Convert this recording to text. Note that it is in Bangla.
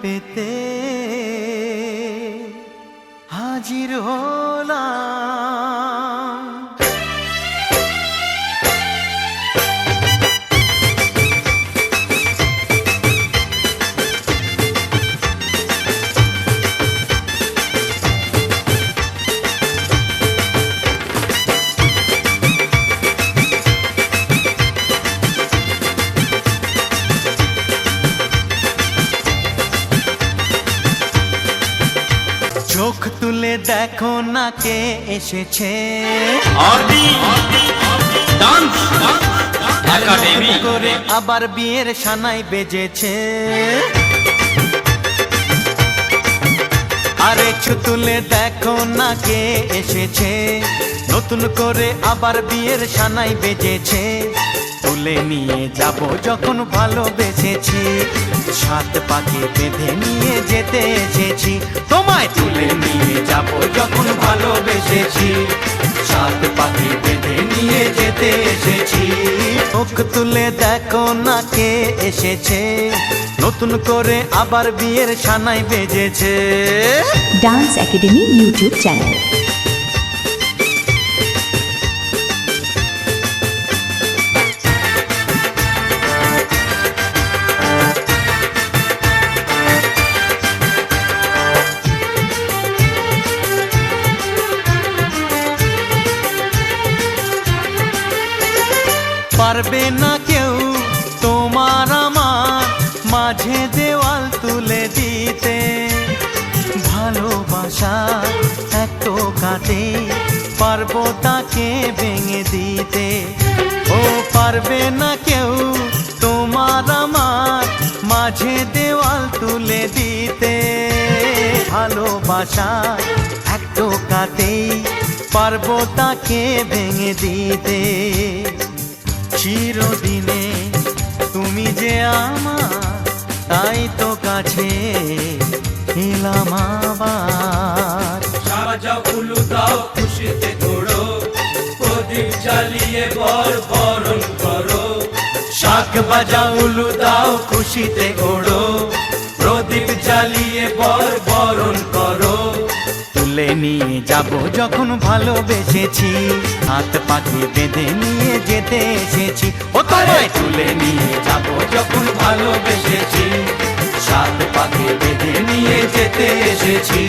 পেতে হাজির হলাম। চোখ তুলে দেখো না কে এসেছে, ডান্স একাডেমি করে আবার বিয়ের সানাই বেজেছে। আরে চোখ তুলে দেখো না কে এসেছে, নতুন করে আবার বিয়ের সানাই বেজেছে। তুলে নিয়ে যাব যখন ভালোবেসেছি, সাত পাকে বেঁধে নিয়ে যেতে এসেছি। তোমায় তুলে নিয়ে যাব যখন ভালোবেসেছি, সাত পাকে বেঁধে নিয়ে যেতে এসেছি। চোখ তুলে দেখো না কে এসেছে, নতুন করে আবার বিয়ের সানাই বেজেছে। Dance academy YouTube channel. পারবে না কেউ তোমার আমার মাঝে দেওয়াল তুলে দিতে, ভালোবাসা এত কাটে পারবো তাকে ভেঙে দিতে। ও পারবে না কেউ তোমার আমার মাঝে দেওয়াল তুলে দিতে, ভালোবাসা এত কাটে পারবো তাকে ভেঙে দিতে। চিরদিনে তুমি যে আমার, তাই তো কাছে এলাম আবার। সাজাও উলু দাও খুশিতে ঘোড়ো, প্রদীপ জ্বালিয়ে বরণ করো। শাক বাজাও উলু দাও খুশিতে ওড়ো, প্রদীপ জ্বালিয়ে বরণ করো। তুলে নিয়ে যাব যখন ভালোবেসেছি, হাত পাকে বেঁধে নিয়ে যেতে এসেছি। ও তোমায় তুলে নিয়ে যাব যখন ভালোবেসেছি, সাত পাকে বেঁধে নিয়ে যেতে এসেছি।